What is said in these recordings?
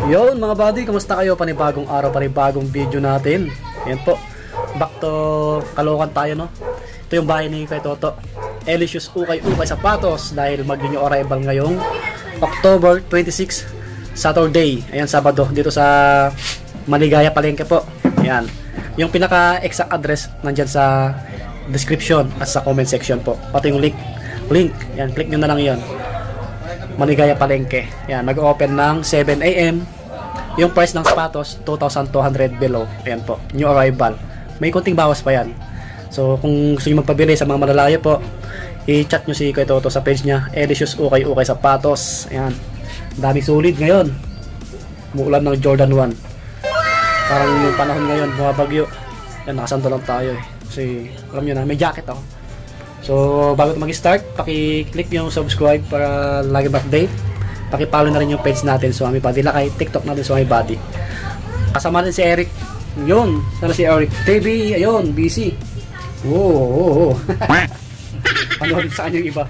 Yun mga buddy, kumusta kayo? Panibagong araw, panibagong video natin. Yan po, back to Caloocan tayo, no? Ito yung bahay ni Kay Toto, Elicious Ukay-Ukay Sapatos, dahil mag-new arrival ngayong October 26, Saturday. Ayan, Sabado, dito sa Maligaya Palengke po. Ayan, yung pinaka-exact address nandyan sa description at sa comment section po. Pati yung link, yan, click nyo na lang yun. Maligaya Palengke. Ayan, mag-open ng 7 AM. Yung price ng sapatos, 2,200 below. Ayan po, new arrival. May konting bawas pa yan. So, kung gusto nyo magpabili sa mga malalayo po, i-chat nyo si Kay Toto sa page niya, Elicious Ukay-Ukay Sapatos. Ayan, daming sulit ngayon. Umuulan ng Jordan 1. Parang yung panahon ngayon, bumabagyo. Ayan, nakasanto lang tayo eh. Kasi, alam nyo na, may jacket ako. So, bago mag-start, paki-click yung subscribe para lagi ma-update. Paki-follow na rin yung page natin, Swami Body Lakay, TikTok natin, Swami Body. Kasama natin si Eric. Yun, sana si Eric TV, ayun, busy. Oo. Panood sa kanya yung iba.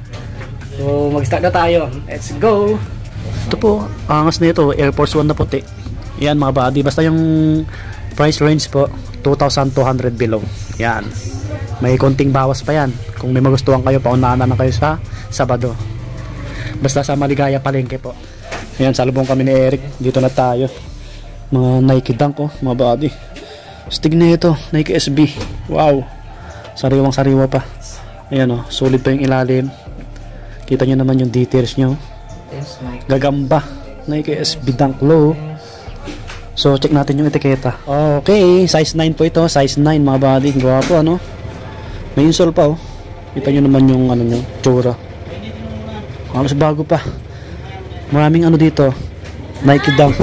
So, mag-start na tayo. Let's go. Ito po, angas na ito, Air Force 1 na puti. Yan mga body, basta yung price range po, 2,200 below. Yan. May konting bawas pa yan. Kung may magustuhan kayo, paunahan na kayo sa Sabado. Basta sa Maligaya Palengke po. Ayan, salubong kami ni Eric. Dito na tayo. Mga Nike Dunk, oh, mga body. Stig na ito, Nike SB. Wow. Sariwang sariwa pa. Ayan, oh, solid pa yung ilalim. Kita nyo naman yung details nyo. Gagamba. Nike SB Dunk Low. So, check natin yung etiketa. Okay, size 9 po ito. Size 9 mga body. Gwapo, ano? May insole pa, oh. Kita nyo naman yung ano nyo, tsura. Halos bago pa. Maraming ano dito, Nike Dunk.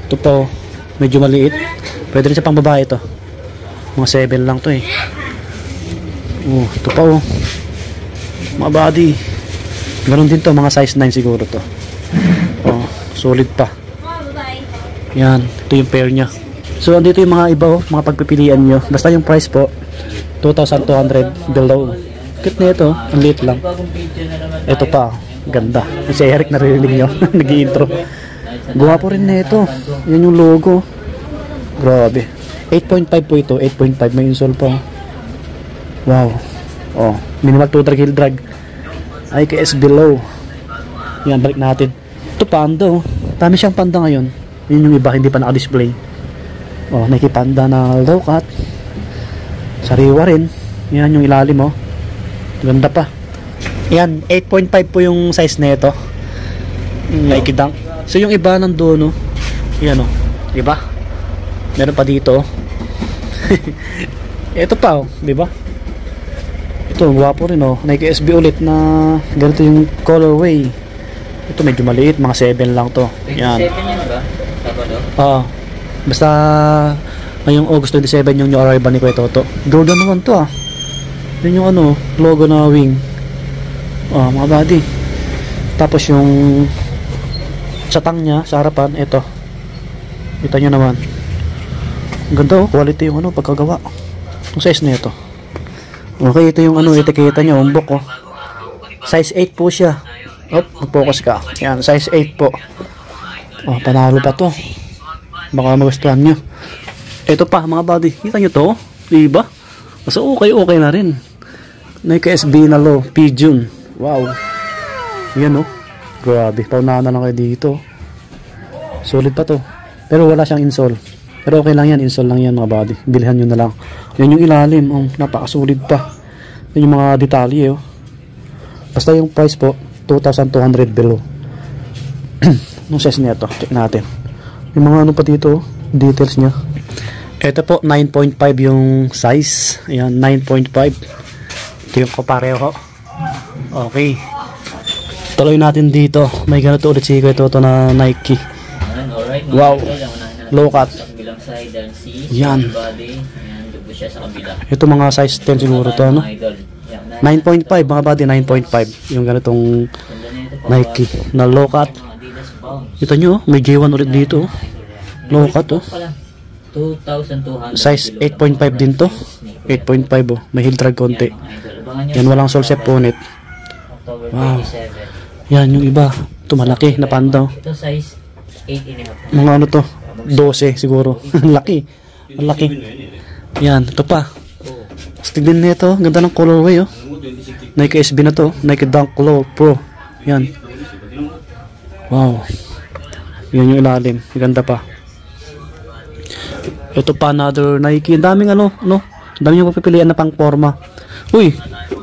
Ito pa, oh, medyo maliit. Pwede rin sa pang babae ito. Mga 7 lang to eh. Oh, ito pa, oh. Mga body. Ganon din to, mga size 9 siguro to. Oh, solid pa. Yan, ito yung pair nya. So, andito yung mga iba, oh, mga pagpipilian nyo. Basta yung price po, 2,200 below. Cute na ito, ang liit lang. Ito pa, ganda. Si Eric naririnig nyo, nag-i-intro. Guwapo rin na ito. Yan yung logo. Grabe. 8.5 po ito, 8.5. May insole pa. Wow. Oh, minimal to drag heel drag. IKS below. Yan, balik natin. Ito panda, oh. Dami siyang panda ngayon. Yun yung iba, hindi pa naka-display. Oh, Nike Panda na low cut. Sariwa rin. Yan yung ilalim, oh. Ganda pa. Yan, 8.5 po yung size na ito. Nike Dunk. So yung iba nandoon, no. Yan, oh. Diba? Meron pa dito. Ito pa, oh. Diba? Ito, gwapo rin, oh. Nike SB ulit na ganito yung colorway. Ito medyo maliit, mga 7 lang to. Yan. 7 yun ba? Basta ngayong August 27 yung new arrival ni Kay Toto. Jordan naman to, ah. Yun yung ano, logo na wing. Mga body. Tapos yung satang nya sa harapan, ito. Kita nyo naman. Ganda, oh. Quality yung ano, pagkagawa. Ang size na ito. Okay, ito yung ano, etiketa nya, umbok, oh. Size 8 po siya. Mag-focus ka. Yan, size 8 po. Panalo pa to. Baka magustuhan nyo. Ito pa mga body. Kita nyo to? Diba? So okay na rin. Nike SB na low. Pigeon. Wow. Yan, oh. Grabe. Paunahan na lang kayo dito. Solid pa to. Pero wala siyang insole. Pero okay lang yan. Insole lang yan mga body. Bilhan nyo na lang. Yan yung ilalim. Napakasolid pa. Yan yung mga detalye, oh. Basta yung price po 2,200 below. Anong size niya to? Check natin. Yung mga ano pa dito, details niya. Ito po 9.5 yung size. Ayan, 9.5. Ito yung kapareho. Okay. Tuloy natin dito. May ganito ulit si Kuya Toto na Nike. Alright, Wow. Low cut. Sa kabilang side, and C, Yan. body, yan, dugo siya sa kabila. Ito mga size 10 siguro to, ano? Mga idol. Yan, 9.5 mga buddy, 9.5. Yung ganitong ganda na ito, Nike na low cut. mga Adidas Bounce. Ito nyo, may J1 ulit dito. Low cut, oh. Pala, 2,200 Size 8.5 din to. 8.5, oh. May heel drag konti. Yan, walang sole saponet. October Wow. 27. Yan, yung iba. Ito malaki na pandaw. Ito size 8.5. Mga ano to? 12 siguro. Laki. Ang laki. Yan, ito pa. Oh. Astig din nito. Ganda ng colorway, oh. Nike SB na to. Nike Dunk Low Pro. Yan. Wow. Yan yung ilalim. Ganda pa. Ito pa another Nike. Ang daming ano, no? Ang daming yung papipilian na pang forma. Uy,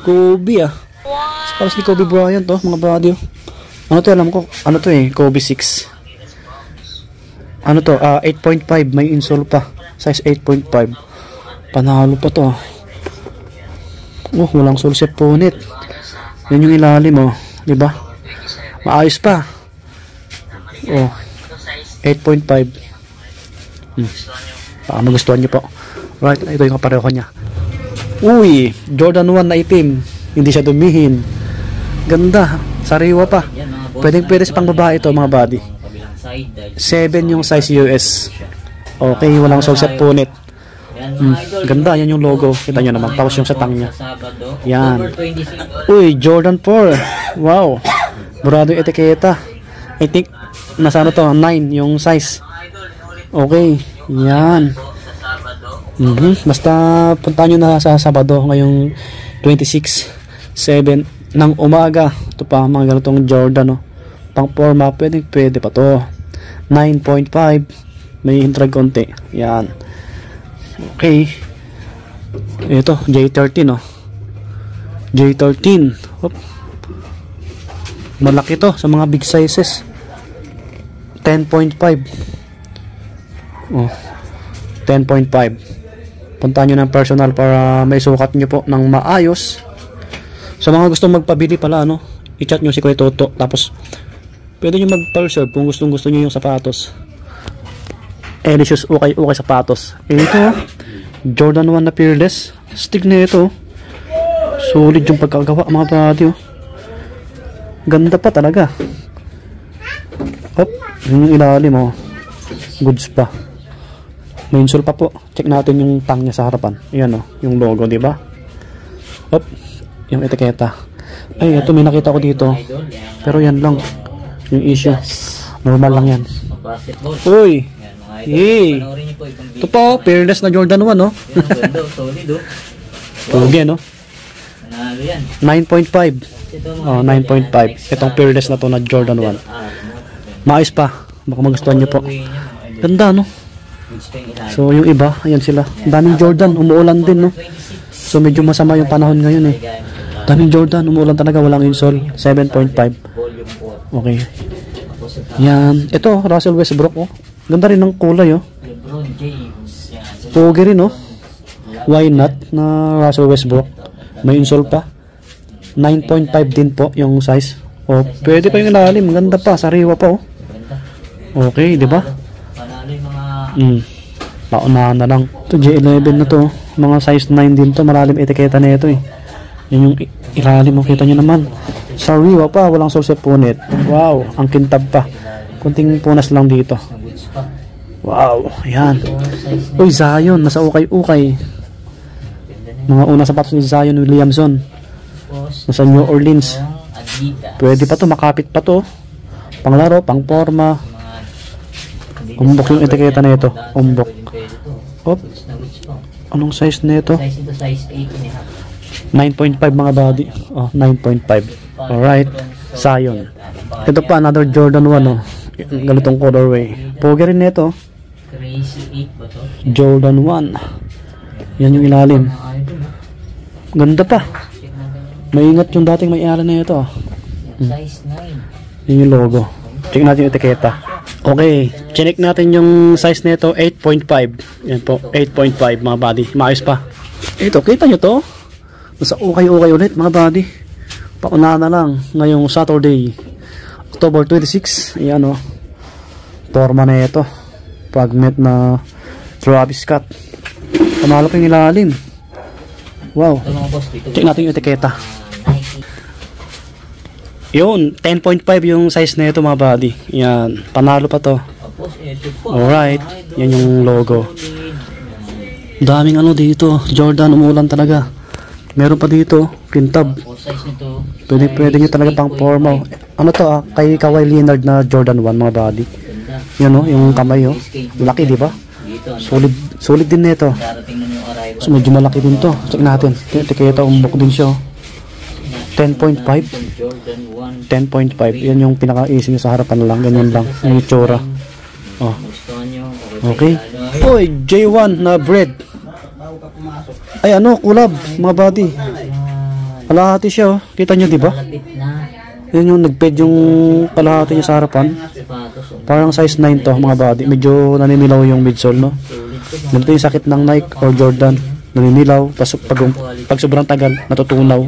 Kobe ah. Parang si Kobe Bryant to, mga buddy. Ano to, alam ko. Ano to eh, Kobe 6. Ano to, 8.5. May insole pa. Size 8.5. Panalo pa to. Oh, walang sole saponet. Yan yung ilalim, oh. Diba? Maayos pa. Oh, 8.5. Baka magustuhan nyo po. Right, ito yung kapareho niya. Uy, Jordan 1 na itim. Hindi siya dumihin. Ganda. Sariwa pa. Pwede sa pang babae ito, mga buddy. 7 yung size US. Okay, walang sole saponet. Ganda, yan yung logo. Kita nyo naman. Tapos yung satang niya. Yan. Uy, Jordan 4. Wow. Burado yung etiketa. I think, nasa ano to? 9 yung size. Okay. Yan. Basta punta nyo na sa Sabado ngayong 26/7 ng umaga. Ito pa mga ganitong Jordan, no? Pang forma, pwede pa to. 9.5. May hintrag konti. Yan. Okay. Ito, J13, no? J13. Hop. Malaki to sa mga big sizes. 10.5. Oh. 10.5. Punta nyo ng personal para may sukat nyo po ng maayos. Sa mga gustong magpabili pala, ano, i-chat nyo si Kuya Toto. Tapos, pwede nyo mag-reserve kung gustong gusto nyo yung sapatos. Elicious, okay sapatos. Ito, Jordan 1 na Fearless. Stick na ito. Solid yung pagkagawa, mga buddy. Oh. Ganda pa talaga. Hop, yung ilalim, oh. Goods pa. May insole pa po. Check natin yung tang niya sa harapan. Ayan, oh, yung logo, di ba? Hop, yung etiketa. Ay, ito may nakita ko dito. Pero yan lang yung issue. Normal lang yan. Uy! Hey! Ito pa, oh, Fearless na Jordan 1, no? Pugi, no? 9.5. Oh, 9.5. Itong Fearless na to na Jordan 1. Maayos pa. Baka magustuhan nyo po. Ganda, no? So, yung iba, ayan sila. Daming Jordan, umuulan din, no? So, medyo masama yung panahon ngayon, eh. Daming Jordan, umuulan talaga, walang insole. 7.5. Okay. Yan. Ito, Russell Westbrook, oh. Ganda rin ng kulay, oh. Pogi rin, oh. Why not na Russell Westbrook? May insole pa. 9.5 din po yung size. Oh, pwede pa yung ilalim. Ganda pa, sariwa pa, oh. Okay, di ba? Paunahan na lang. Ito, J11 na to. Mga size 9 din to. Malalim etiketa na ito, eh. Yan yung ilalim mo. Kita nyo naman. Sariwa pa. Walang sole saponet. Wow. Ang kintab pa. Kunting punas lang dito. Wow. Ayan. Uy, Zion. Nasa ukay-ukay. Mga unang sapatos ni Zion Williamson. Nasa New Orleans. Pwede pa to. Makapit pa to. Panglaro, pang forma. Umbok yung etiketa na ito. Umbok. Hop. Anong size na ito? 9.5 mga body. Oh, 9.5. Alright. Zion. Ito pa, another Jordan 1. Oh. Ganitong colorway. Pogi rin nito. Jordan 1. Yan yung ilalim. Ganda pa. Maingat yung dating may-ari na ito. Size 9. Yan yung logo. Check natin yung etiketa. Okay, chinik natin yung size nito, 8.5. Yan po, 8.5 mga buddy. Maayos pa. Ito, kita nyo to? Nasa ukay-ukay ulit mga buddy. Pauna na lang ngayong Saturday, October 26. Ayan o. Forma na ito. Fragment na Travis Scott. Panalo pa yung ilalim. Wow. Ito mga boss, dito. Check natin yung etiketa. Nike. Yun, 10.5 yung size na ito mga buddy. Yan, panalo pa to. Tapos ito po. Alright, yan yung logo. Daming ano dito, Jordan, umulan talaga. Meron pa dito, kintab. Tapos size nito. Pwede nyo talaga pang forma. Ano to kay Kawhi Leonard na Jordan 1 mga buddy. Ganda. Yan o, yung kamay o. Laki di ba? Dito. Solid din nito. Darating na yung arrival. So medyo malaki din to. Check natin. Etiketa, umbok din siya. 10.5. Jordan 1. 10.5. Yan yung pinaka-easy nyo sa harapan lang. Ganyan lang. Yung itsura. Oh. Gusto nyo. Okay. Oy, J1 na bread. Ay ano, kulab, mga buddy. Kalahati siya oh. Kita nyo di ba? Malapit na. Yan yung nagped yung kalahati niya sa harapan. Sapatos. Parang size 9 to mga buddy. Medyo naninilaw yung midsole no. Ganito yung sakit ng Nike or Jordan. Naninilaw. Pag sobrang tagal, natutunaw.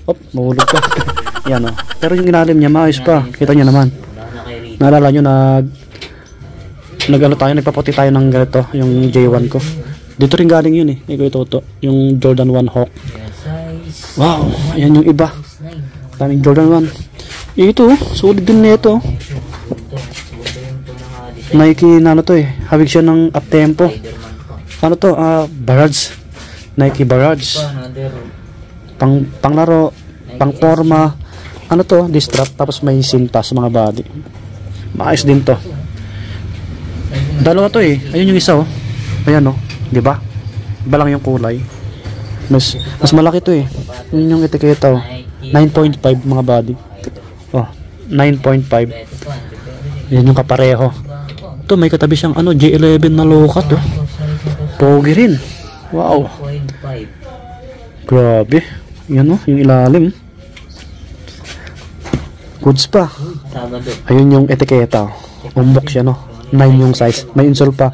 Op, mahulog ka. Yan o. Pero yung ilalim niya, maayos pa. Kita nyo naman. Naalala nyo, nag-ano tayo, nagpaputi tayo ng ganito, yung J1 ko. Dito rin galing yun eh. Ikaw ito, yung Jordan 1 Hawk. Wow, ayan yung iba. Daming Jordan 1. Ito, solid din na ito. Nike na ano to eh. Hawig siya ng up-tempo. Ano to? Barrage. Nike Barrage. Panglaro, pang-forma. Ano to? Distrap. Tapos may sintas mga body. Maayos din to. Dalawa to eh. Ayun yung isa oh. Ayan oh. Diba? Iba lang yung kulay. Mas malaki to eh. Yun yung etiketa oh. 9.5 mga body. Oh, 9.5. Yan yung kapareho. Ito may katabi siyang ano, J11 na lokat oh. Pogi rin. Wow. Grabe. Yan oh, yung ilalim. Goods pa. Ayun yung etiketa. Umbok siya no. 9 yung size. May insole pa.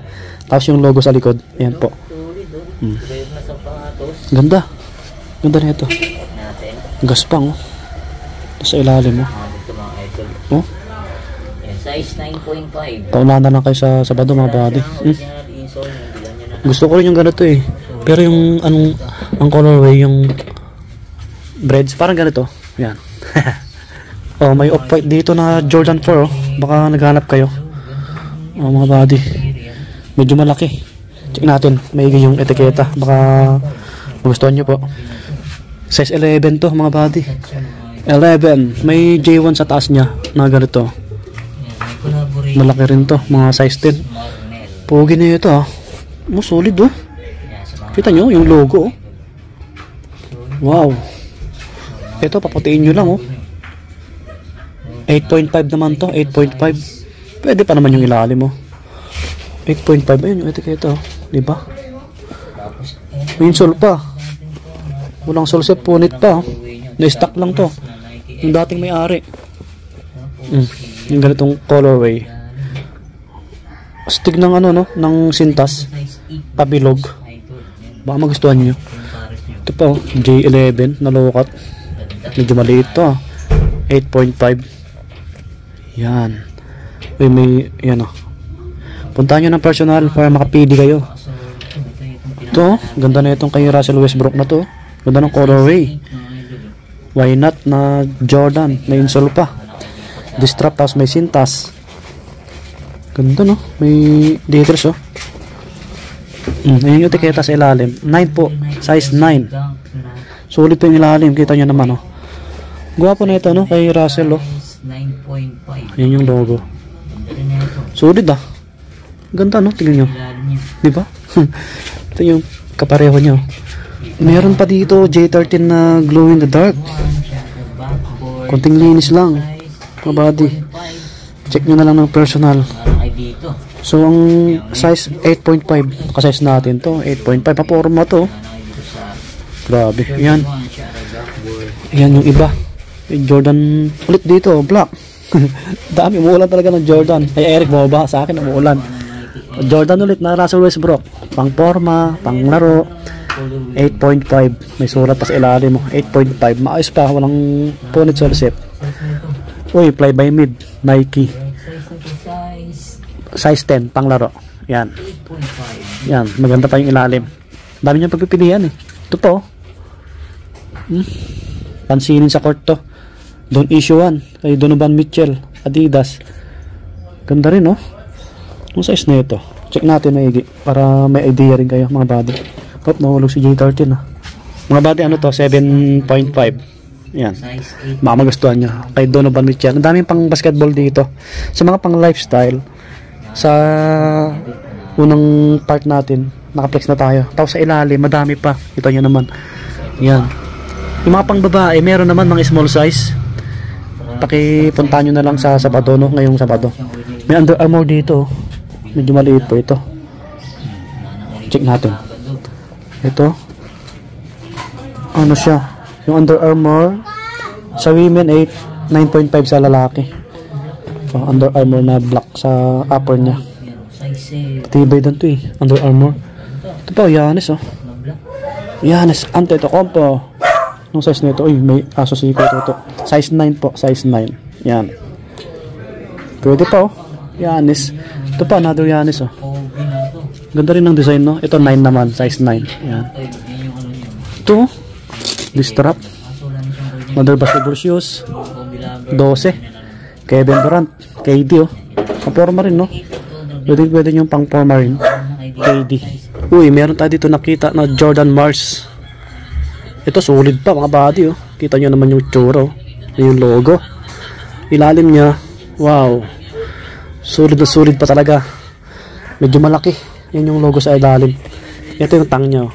Tapos yung logo sa likod. Ayan po. Ganda. Ganda na ito. Gaspang oh. Sa ilalim oh. Oh. Size 9.5. Paunahan na lang kayo sa Sabado mga buddy. Gusto ko rin yung ganito eh. Pero yung ang colorway yung breads parang ganito. Yan. Oh, may off-white dito na Jordan 4 oh. Baka naghanap kayo. Oh mga buddy. Medyo malaki. Check natin. May yung etiketa. Baka magustuhan nyo po. Size 11 to mga buddy. 11. May J1 sa taas niya na ganito. Malaki rin to. Mga size 10. Pogi na ito ah. Solid oh. Kita nyo yung logo oh. Wow. Ito paputiin nyo lang oh. 8.5 naman to. 8.5. Pwede pa naman yung ilalim oh. 8.5. Ayun yung etiketa oh. Diba? May insole pa. Walang sole set, punit pa oh. Na-stock lang to. Yung dating may-ari. Yung ganitong colorway. Astig ng ano no, ng sintas. Pabilog. Baka magustuhan nyo. Ito pa oh, J11 na lokat. Medyo maliit to ah. 8.5. Yan. May yan oh. Puntahan nyo ng personal para makapili kayo. Ito, ganda na itong kay Russell Westbrook na to. Ganda ng colorway. Why not na Jordan. May insole pa. Distrap tapos may sintas. Ganda no. May details oh. Ayun yung etiketa sa ilalim. 9 po. Size 9. Solid po yung ilalim. Kita nyo naman oh. Gwapo na ito no. Kay Russell oh. 9.5. Ayun yung logo. Solid ah. Ganda no. Tingnan nyo. Diba? Ito yung kapareho nyo. Meron pa dito J13 na glow in the dark. Konting linis lang mga buddy. Check nyo na lang ng personal. So ang size 8.5 ka-size natin to 8.5 pa-forma to. Grabe yan. Yan yung iba Jordan ulit dito black. Dami umuulan talaga ng Jordan. Ay Eric bumaba sa akin umuulan. Jordan ulit na Russell Westbrook. Pang forma, pang laro. color. 8.5. May sulat pa sa ilalim mo. 8.5. Maayos pa. Walang punit sa receipt. Uy, fly by mid. Nike. Size 10. Panglaro. Yan. 8.5. Yan. Maganda pa yung ilalim. Dami niyang pagpipilian eh. Ito po. Pansinin sa court to. Don't issue 1. Kay Donovan Mitchell. Adidas. Ganda rin oh. Ang size na ito. Check natin maigi. Para may idea rin kayo mga buddy. Hop, nahulog si J13 ah. Mga buddy, ano to? 7.5. Yan. Size 8. Baka magustuhan nyo. Kay Donovan Mitchell. Ang daming pang basketball dito. Sa mga pang lifestyle. Sa unang part natin, nakaplex na tayo. Tapos sa ilalim, madami pa. Ito nyo naman. Yan. Yung mga pang babae, meron naman mga small size. Pakipunta nyo na lang sa Sabado, no? Ngayong Sabado. May Under Armour dito. Medyo maliit po ito. Check natin. Ito. Ano siya? Yung Under Armour sa women 8, 9.5 sa lalaki. So, Under Armour na black sa upper niya. Size Tibay doon to eh. Under Armour. Ito pa, Giannis oh. Giannis Antetokounmpo. Anong size nito? Uy, may aso si ito. Size 9 po. Size 9. Yan. Pwede pa oh. Giannis. Ito pa, another Giannis oh. Ganda rin ng design no. Ito 9 naman. Size 9. Yan. Ito oh. Distrap. Another basketball shoes. 12. Kevin Durant. KD oh. Pang-forma rin no. Pwede yung pang-forma rin. KD. Uy, meron tayo dito nakita na Jordan Mars. Ito solid pa mga buddy oh. Kita nyo naman yung tsura oh. Yung logo. Ilalim niya. Wow. Solid na solid pa talaga. Medyo malaki. Yan yung logo sa ilalim. Ito yung tang niya oh.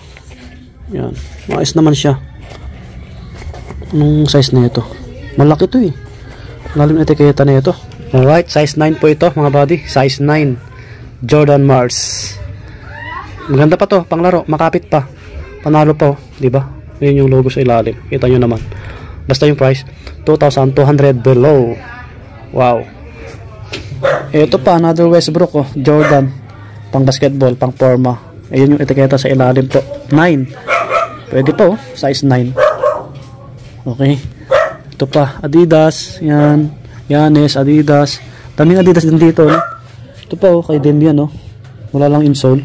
Yan. Maayos naman siya. Anong size na ito? Malaki to eh. Lalim na etiketa na ito. Alright, size 9 po ito mga buddy. Size 9. Jordan Mars. Maganda pa to, panglaro, makapit pa. Panalo pa oh, di ba? Yun yung logo sa ilalim. Kita nyo naman. Basta yung price, 2,200 below. Wow. Ito pa, another Westbrook oh, Jordan. Pang basketball, pang forma. Ayun yung etiketa sa ilalim po. 9. Pwede pa oh, size 9. Okay. Ito pa, Adidas. Yan. Giannis, Adidas. Daming Adidas din dito no? Ito pa oh, kay Damian oh. Wala lang insole.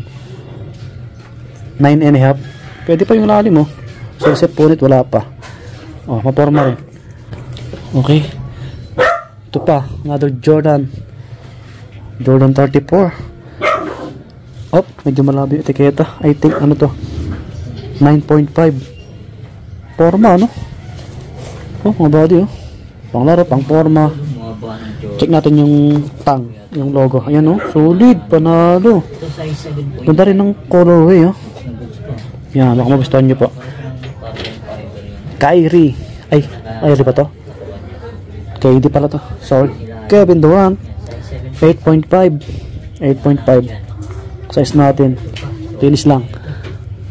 9.5. Pwede pa yung lalim oh. So, set punit, wala pa. Oh, maporma rin. Okay. Ito pa, another Jordan. Jordan 34. Oh, medyo malabi yung etiketa. I think, ano to? 9.5. Forma, ano? Oh, mga body, oh. Panglaro, pang forma. Check natin yung tang, yung logo. Ayan, oh. Solid, panalo. Ganda rin ng colorway, oh. Yan, baka magustuhan nyo po. Kyrie. Ay, Kyrie pa to? KD pala to. Sorry. Kevin Durant. 8.5. 8.5. Size natin. Linis lang.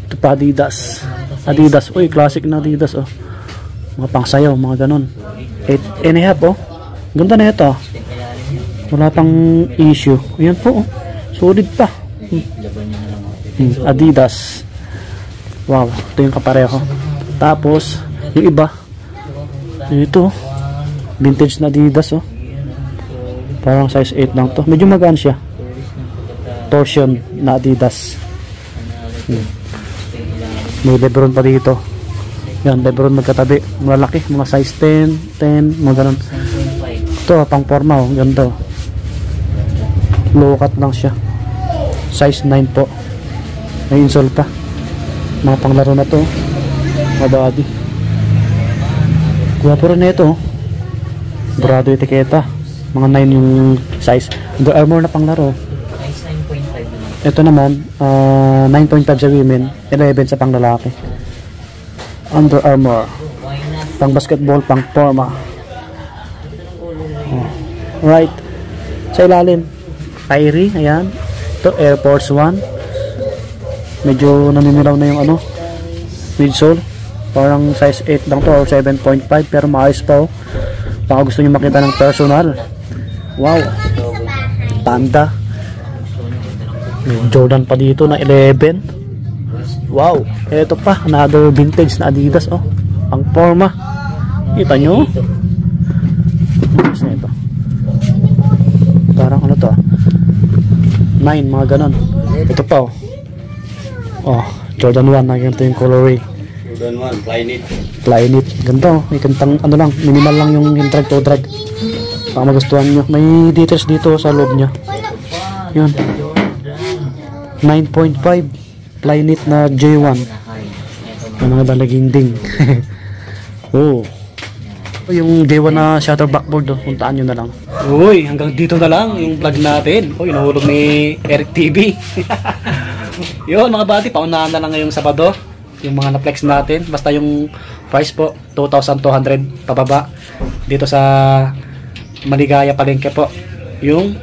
Ito pa Adidas. Adidas. Uy, classic na Adidas oh. Mga pangsayaw, mga ganon. 8.5 oh. Ganda na ito. Wala pang issue. Ayan po oh. Solid pa. Adidas. Wow, ito yung kapareho. Tapos, yung iba, ito, vintage na Adidas, oh. Parang size 8 lang to. Medyo magaan siya. Torsion na Adidas. May Lebron pa dito. Yan, Lebron magkatabi. Malaki, mga size 10, mga ganun. Ito, pang forma, oh. Ganda, oh. Low cut lang siya. Size 9 po. May insole pa. Mga panglaro na to, mga body. Guwapo rin na ito. Brado etiketa. Mga 9 yung size. Under Armour na panglaro. Size 9.5 naman. Ito naman 9.5 sa women, 11 sa panglalaki. Under Armour. Pang basketball, pang forma. Right. Sa ilalim Kyrie, ayan. Ito Air Force 1. Medyo naninilaw na yung ano, midsole. Parang size 8 lang to or 7.5 pero maayos pa oh. Baka gusto nyo makita ng personal. Wow. Panda. May Jordan pa dito na 11. Wow, eto pa, another vintage na Adidas, oh. Ang forma. Kita nyo? Ano na ito? Parang ano to, 9, mga ganon. Ito pa, oh. Oh, Jordan 1, nakikita yung colorway. Jordan 1, Flyknit. Ganito, may kantang, ano lang, minimal lang yung drag to drag. Baka magustuhan nyo. May details dito sa loob nya. Yun. 9.5 Flyknit na J1. Yung mga dalaging ding. Oh. Yung J1 na shutter backboard, oh, puntaan nyo na lang. Uy, hanggang dito na lang yung vlog natin. Uy, nahulog ni Eric TV. Yun mga buddy, paunahan na lang ngayong Sabado yung mga na-flex natin. Basta yung price po 2,200 pababa dito sa Maligaya Palengke po yung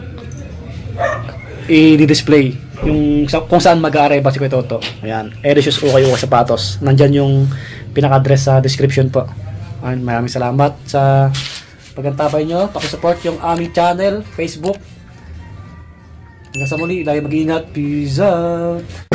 i-display yung kung saan mag-a-arrive si Kuya Toto. Ayan, Elicious Ukay Ukay Sapatos. Nandyan yung pinaka-address sa description po. Ayan, maraming salamat sa pag-antabay nyo. Pakisupport yung aming channel, Facebook. Hanggang sa muli, lagi mag-iingat. Peace out!